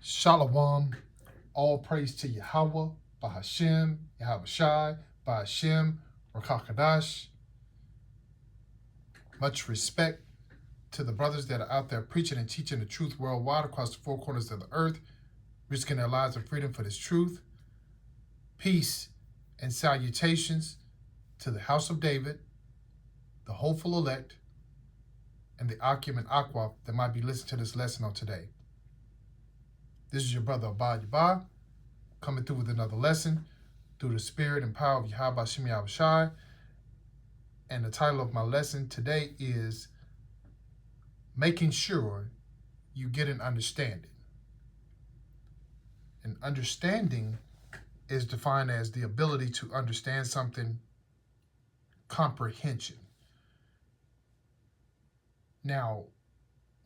Shalom. All praise to Yahweh, Bahashem, Yahweh Shai, Bahashem, Rakakadash. Much respect to the brothers that are out there preaching and teaching the truth worldwide across the four corners of the earth, risking their lives and freedom for this truth. Peace and salutations to the house of David, the hopeful elect, and the Akim and Aqua that might be listening to this lesson on today. This is your brother Abad Yabah, coming through with another lesson through the spirit and power of Yahweh Shem Yahweh Shai. And the title of my lesson today is Making Sure You Get an Understanding. And understanding is defined as the ability to understand something, comprehension. Now,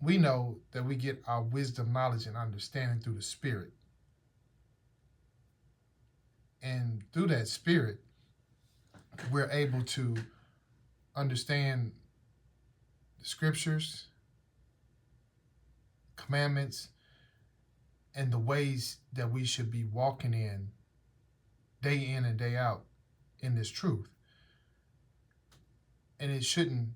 we know that we get our wisdom, knowledge, and understanding through the spirit. And through that spirit, we're able to understand the scriptures, commandments, and the ways that we should be walking in and day out in this truth. And it shouldn't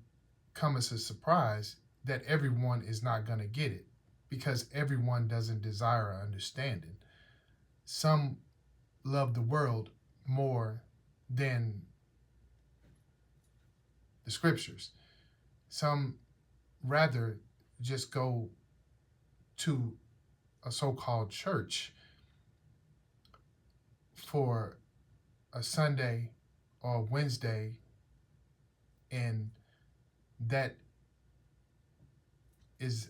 come as a surprise that everyone is not going to get it, because everyone doesn't desire an understanding. Some love the world more than the scriptures. Some rather just go to a so-called church for a Sunday or a Wednesday, and that is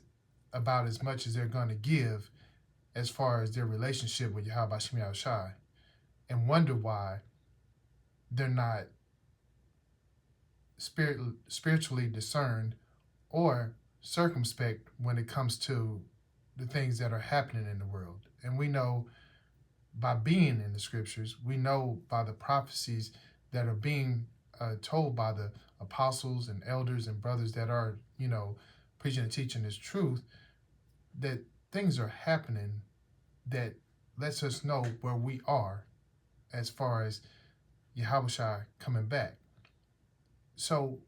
about as much as they're going to give as far as their relationship with Yahweh Shem Yahweh Shai, and wonder why they're not spiritually discerned or circumspect when it comes to the things that are happening in the world. And we know by being in the scriptures, we know by the prophecies that are being told by the apostles and elders and brothers that are, preaching and teaching this truth, that things are happening that lets us know where we are as far as Yahweh Shai coming back. So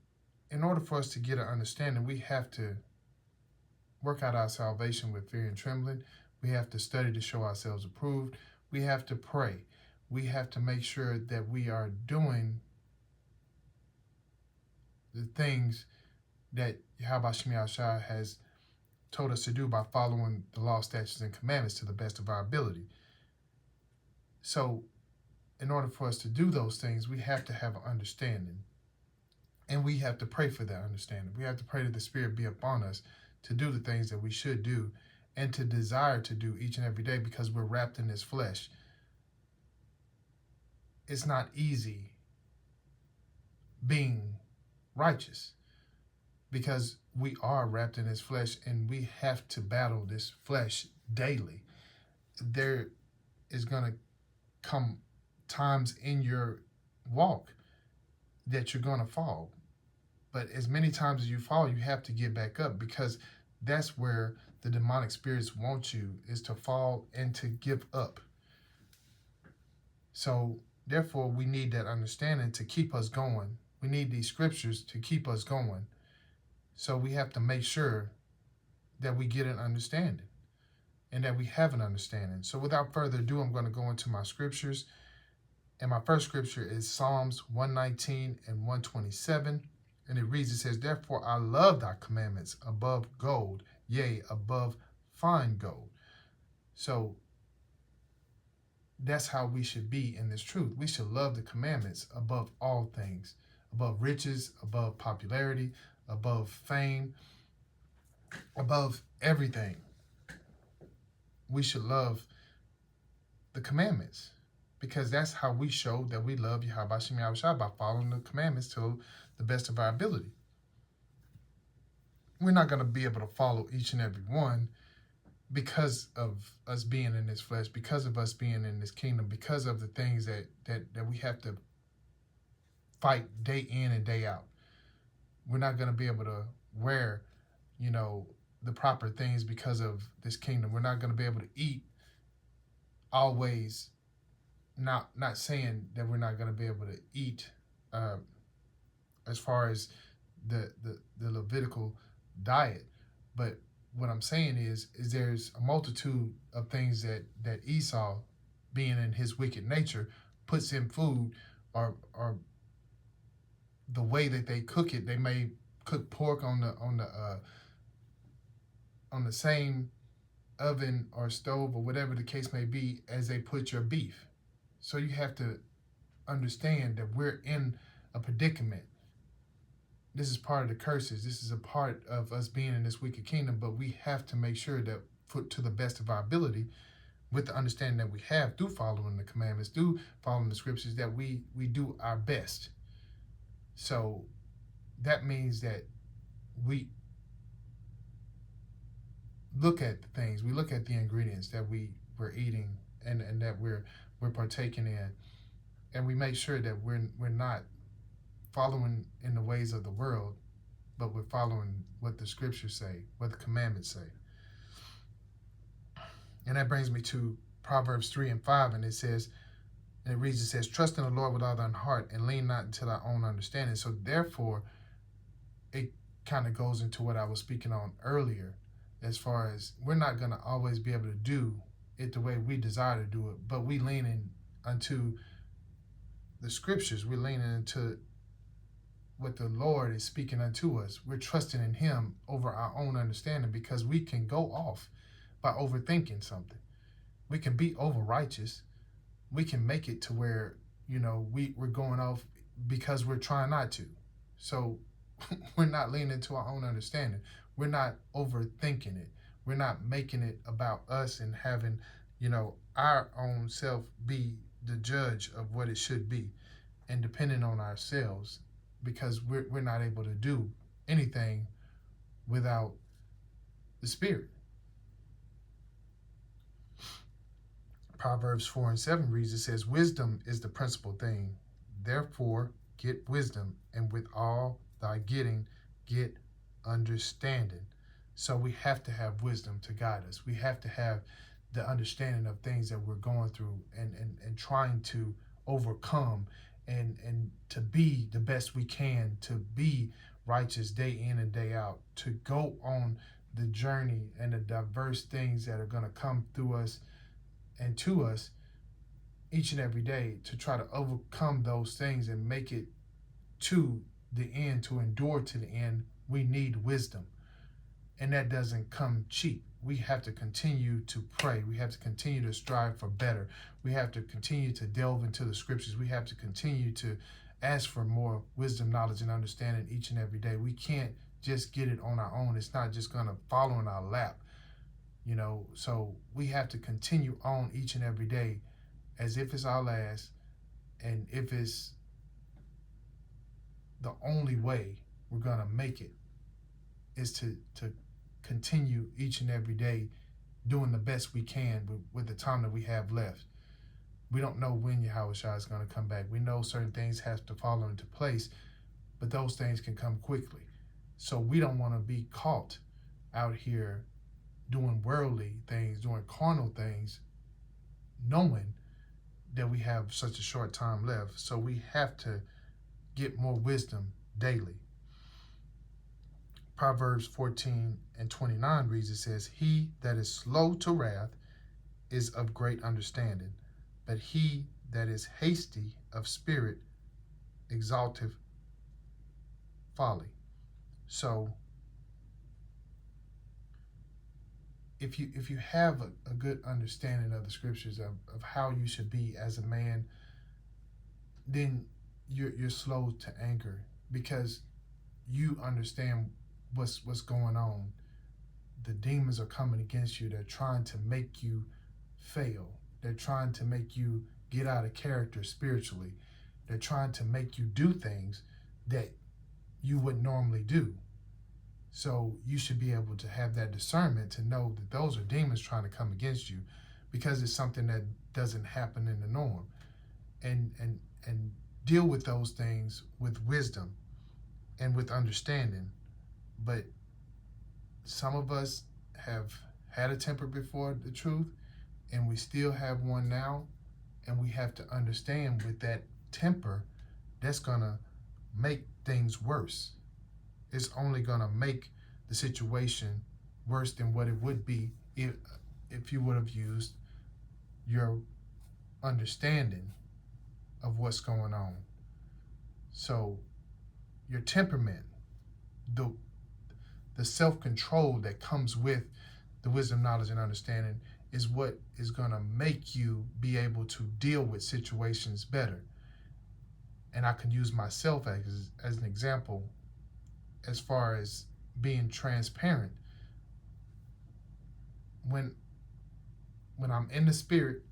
in order for us to get an understanding, we have to work out our salvation with fear and trembling. We have to study to show ourselves approved. We have to pray. We have to make sure that we are doing the things that Yahweh Shem Yahweh Shai has told us to do by following the law, statutes, and commandments to the best of our ability. So in order for us to do those things, we have to have an understanding. And we have to pray for that understanding. We have to pray that the Spirit be upon us to do the things that we should do and to desire to do each and every day, because we're wrapped in this flesh. It's not easy being righteous, because we are wrapped in this flesh and we have to battle this flesh daily. There is going to come times in your walk that you're going to fall. But as many times as you fall, you have to get back up, because that's where the demonic spirits want you, is to fall and to give up. So therefore, we need that understanding to keep us going. We need these scriptures to keep us going. So we have to make sure that we get an understanding and that we have an understanding. So without further ado, I'm going to go into my scriptures. And my first scripture is Psalms 119 and 127. And it reads, it says, "Therefore I love thy commandments above gold, yea, above fine gold." So that's how we should be in this truth. We should love the commandments above all things, above riches, above popularity, above fame, above everything. We should love the commandments, because that's how we show that we love Yahweh Shem Yahweh Shai, by following the commandments to the best of our ability. We're not going to be able to follow each and every one because of us being in this flesh, because of us being in this kingdom, because of the things that we have to fight day in and day out. We're not going to be able to wear, the proper things because of this kingdom. We're not going to be able to eat always not saying that we're not going to be able to eat uh, as far as the Levitical diet, but what I'm saying is there's a multitude of things that Esau, being in his wicked nature, puts in food, or the way that they cook it. They may cook pork on the same oven or stove or whatever the case may be as they put your beef. So you have to understand that we're in a predicament. This is part of the curses. This is a part of us being in this wicked kingdom, but we have to make sure that, to the best of our ability, with the understanding that we have through following the commandments, through following the scriptures, that we do our best. So that means that we look at the things, we look at the ingredients that we're eating and that we're partaking in, and we make sure that we're not following in the ways of the world, but we're following what the scriptures say, what the commandments say. And that brings me to Proverbs 3:5, and it says, and it reads, it says, trust in the Lord with all thine heart and lean not into thy own understanding. So therefore, it kind of goes into what I was speaking on earlier, as far as we're not going to always be able to do it the way we desire to do it, but we leaning unto the scriptures. We're leaning into what the Lord is speaking unto us. We're trusting in him over our own understanding, because we can go off by overthinking something. We can be over righteous. We can make it to where, we're going off because we're trying not to. So we're not leaning to our own understanding. We're not overthinking it. We're not making it about us and having, our own self be the judge of what it should be, and depending on ourselves, because we're not able to do anything without the Spirit. Proverbs 4:7 reads, it says, wisdom is the principal thing. Therefore, get wisdom, and with all thy getting, get understanding. So we have to have wisdom to guide us. We have to have the understanding of things that we're going through and trying to overcome and to be the best we can, to be righteous day in and day out, to go on the journey and the diverse things that are going to come through us and to us each and every day, to try to overcome those things and make it to the end, to endure to the end. We need wisdom, and that doesn't come cheap. We have to continue to pray. We have to continue to strive for better. We have to continue to delve into the scriptures. We have to continue to ask for more wisdom, knowledge, and understanding each and every day. We can't just get it on our own. It's not just going to fall in our lap. So we have to continue on each and every day as if it's our last, and if it's the only way we're going to make it is to continue each and every day doing the best we can with the time that we have left. We don't know when Yahushua is going to come back. We know certain things have to fall into place, but those things can come quickly. So we don't want to be caught out here doing worldly things, doing carnal things, knowing that we have such a short time left. So we have to get more wisdom daily. Proverbs 14:29 reads, it says, he that is slow to wrath is of great understanding, but he that is hasty of spirit exalteth folly. So if you have a good understanding of the scriptures of how you should be as a man, then you're slow to anger, because you understand what's going on. The demons are coming against you. They're trying to make you fail. They're trying to make you get out of character spiritually. They're trying to make you do things that you wouldn't normally do. So you should be able to have that discernment to know that those are demons trying to come against you, because it's something that doesn't happen in the norm, and deal with those things with wisdom and with understanding. But some of us have had a temper before the truth, and we still have one now, and we have to understand with that temper, that's gonna make things worse. It's only gonna make the situation worse than what it would be if you would have used your understanding of what's going on. So your temperament, the self-control that comes with the wisdom, knowledge, and understanding is what is going to make you be able to deal with situations better. And I can use myself as an example as far as being transparent. When I'm in the spirit,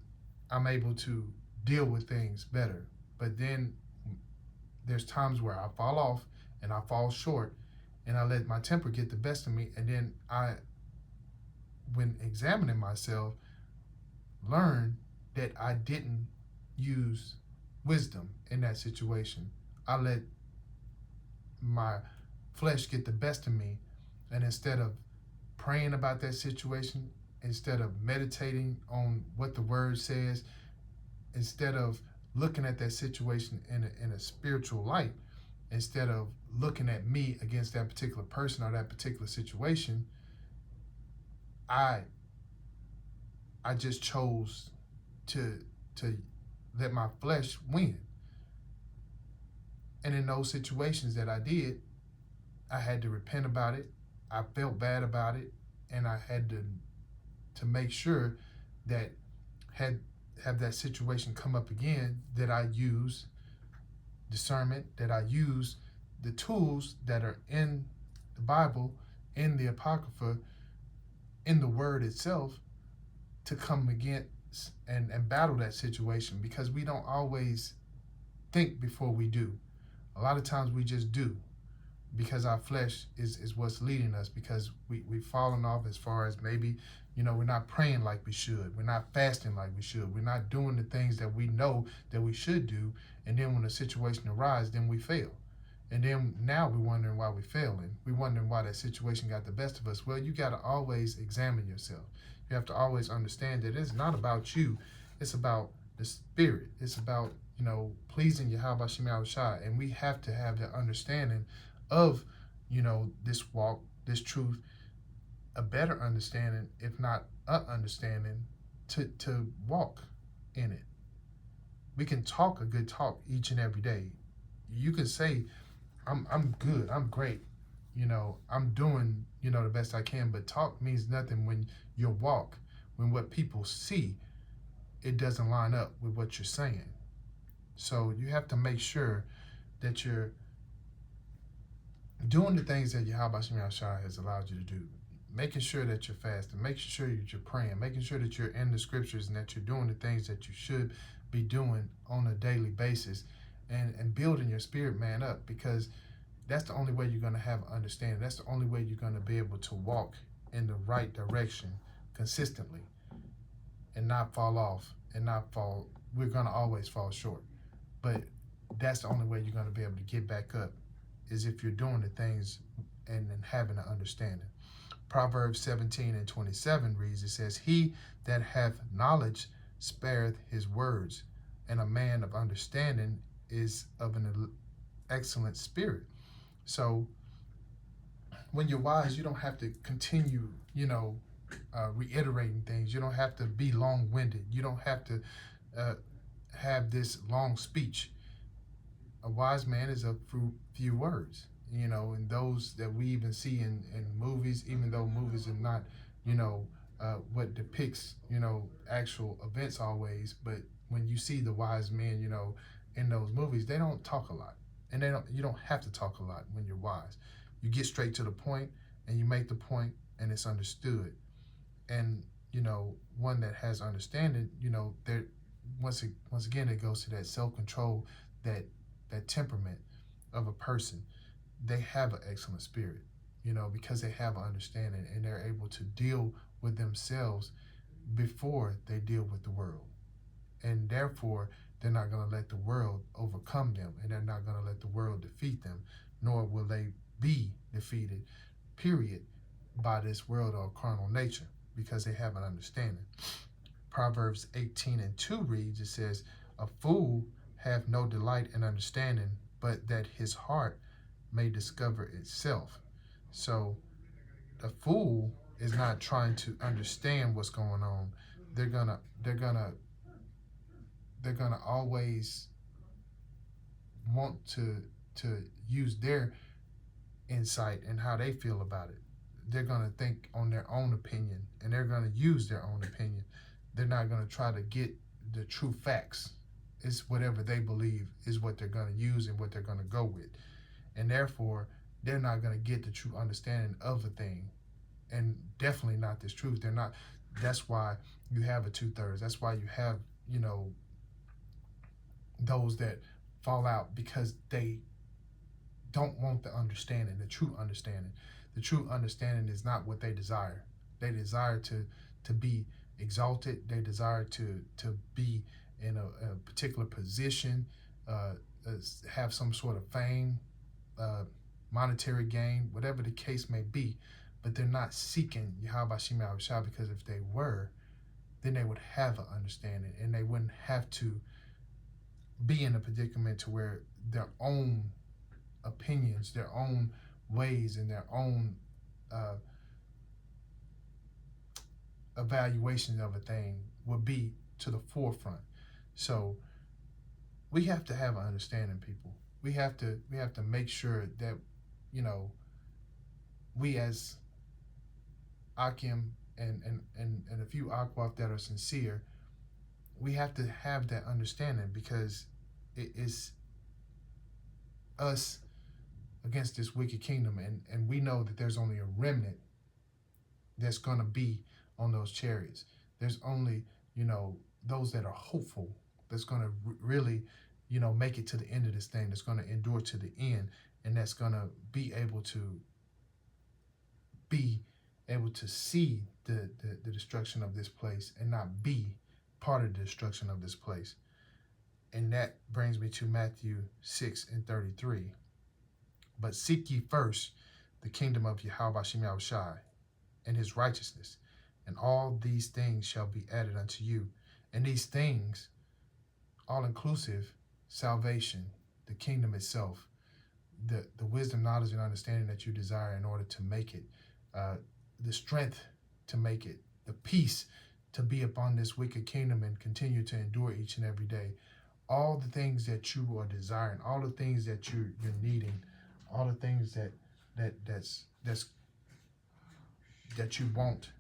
I'm able to deal with things better. But then there's times where I fall off and I fall short and I let my temper get the best of me. And then when examining myself, learn that I didn't use wisdom in that situation. I let my flesh get the best of me. And instead of praying about that situation, instead of meditating on what the word says, instead of looking at that situation in a spiritual light, instead of looking at me against that particular person or that particular situation, I just chose to let my flesh win. And in those situations that I did, I had to repent about it. I felt bad about it, and I had to make sure that have that situation come up again, that I use discernment, that I use the tools that are in the Bible, in the Apocrypha, in the Word itself, to come against and battle that situation, because we don't always think before we do. A lot of times we just do, because our flesh is what's leading us, because we've fallen off as far as maybe, we're not praying like we should. We're not fasting like we should. We're not doing the things that we know that we should do. And then when a situation arises, then we fail. And then now we're wondering why we're failing. We're wondering why that situation got the best of us. Well, you got to always examine yourself. You have to always understand that it's not about you. It's about the spirit. It's about, pleasing Yahweh Shem Yahushua. And we have to have that understanding of, this walk, this truth, a better understanding, if not an understanding, to walk in it. We can talk a good talk each and every day. You can say, I'm good, I'm great, I'm doing, the best I can, but talk means nothing when your walk, when what people see, it doesn't line up with what you're saying. So you have to make sure that you're doing the things that Yahweh Shem Yahushua has allowed you to do. Making sure that you're fasting, making sure that you're praying, making sure that you're in the scriptures and that you're doing the things that you should be doing on a daily basis, and building your spirit man up, because that's the only way you're going to have understanding. That's the only way you're going to be able to walk in the right direction consistently and not fall off and not fall. We're going to always fall short, but that's the only way you're going to be able to get back up, is if you're doing the things and having an understanding. Proverbs 17:27 reads, it says, "He that hath knowledge spareth his words, and a man of understanding is of an excellent spirit." So when you're wise, you don't have to continue, reiterating things. You don't have to be long-winded. You don't have to have this long speech. A wise man is of few words. And those that we even see in movies, even though movies are not, what depicts, actual events always, but when you see the wise men, in those movies, they don't talk a lot. And you don't have to talk a lot when you're wise. You get straight to the point, and you make the point, and it's understood. And, one that has understanding, there, once again, it goes to that self-control, that temperament of a person. They have an excellent spirit, because they have an understanding, and they're able to deal with themselves before they deal with the world. And therefore, they're not going to let the world overcome them, and they're not going to let the world defeat them, nor will they be defeated, period, by this world or carnal nature, because they have an understanding. Proverbs 18:2 reads, it says, "A fool hath no delight in understanding, but that his heart may discover itself." So a fool is not trying to understand what's going on. They're gonna always want to use their insight and how they feel about it. They're gonna think on their own opinion, and they're gonna use their own opinion. They're not gonna try to get the true facts. It's whatever they believe is what they're gonna use and what they're gonna go with, and therefore they're not gonna get the true understanding of a thing, and definitely not this truth. They're not. That's why you have a 2/3. That's why you have, those that fall out, because they don't want the understanding, the true understanding. The true understanding is not what they desire. They desire to be exalted. They desire to be in a particular position, have some sort of fame, monetary gain, whatever the case may be. But they're not seeking Yahweh Shem Yahushua, because if they were, then they would have an understanding, and they wouldn't have to be in a predicament to where their own opinions, their own ways, and their own evaluation of a thing would be to the forefront. So we have to have an understanding, people. We have to make sure that, we as Akim and a few Akwaf that are sincere, we have to have that understanding, because it is us against this wicked kingdom, and we know that there's only a remnant that's going to be on those chariots. There's only, those that are hopeful, that's going to really, make it to the end of this thing, that's going to endure to the end, and that's going to be able to see the destruction of this place, and not be part of the destruction of this place. And that brings me to Matthew 6:33. "But seek ye first the kingdom of Yahweh Shem Yahushua and his righteousness, and all these things shall be added unto you." And these things, all inclusive: salvation, the kingdom itself, the wisdom, knowledge, and understanding that you desire in order to make it, the strength to make it, the peace to be upon this wicked kingdom and continue to endure each and every day. All the things that you are desiring, all the things that you're needing, all the things that you want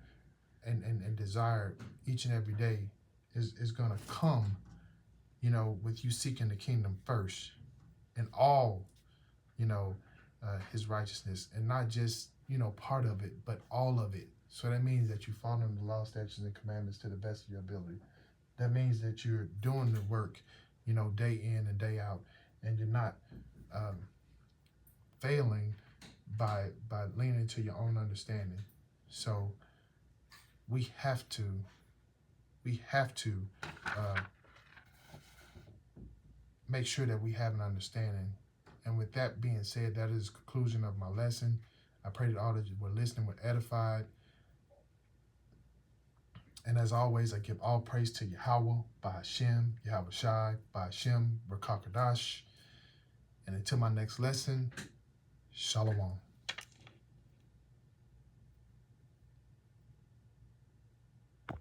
and desire each and every day is going to come, with you seeking the kingdom first, and all, his righteousness, and not just, part of it, but all of it. So that means that you follow the law, statutes, and commandments to the best of your ability. That means that you're doing the work, day in and day out, and you're not failing by leaning into your own understanding. So we have to make sure that we have an understanding. And with that being said, that is the conclusion of my lesson. I pray that all that you were listening were edified. And as always, I give all praise to Yahweh, Bahashem, Yahweh Shai, Bahashem, Rakakadash. And until my next lesson, Shalom.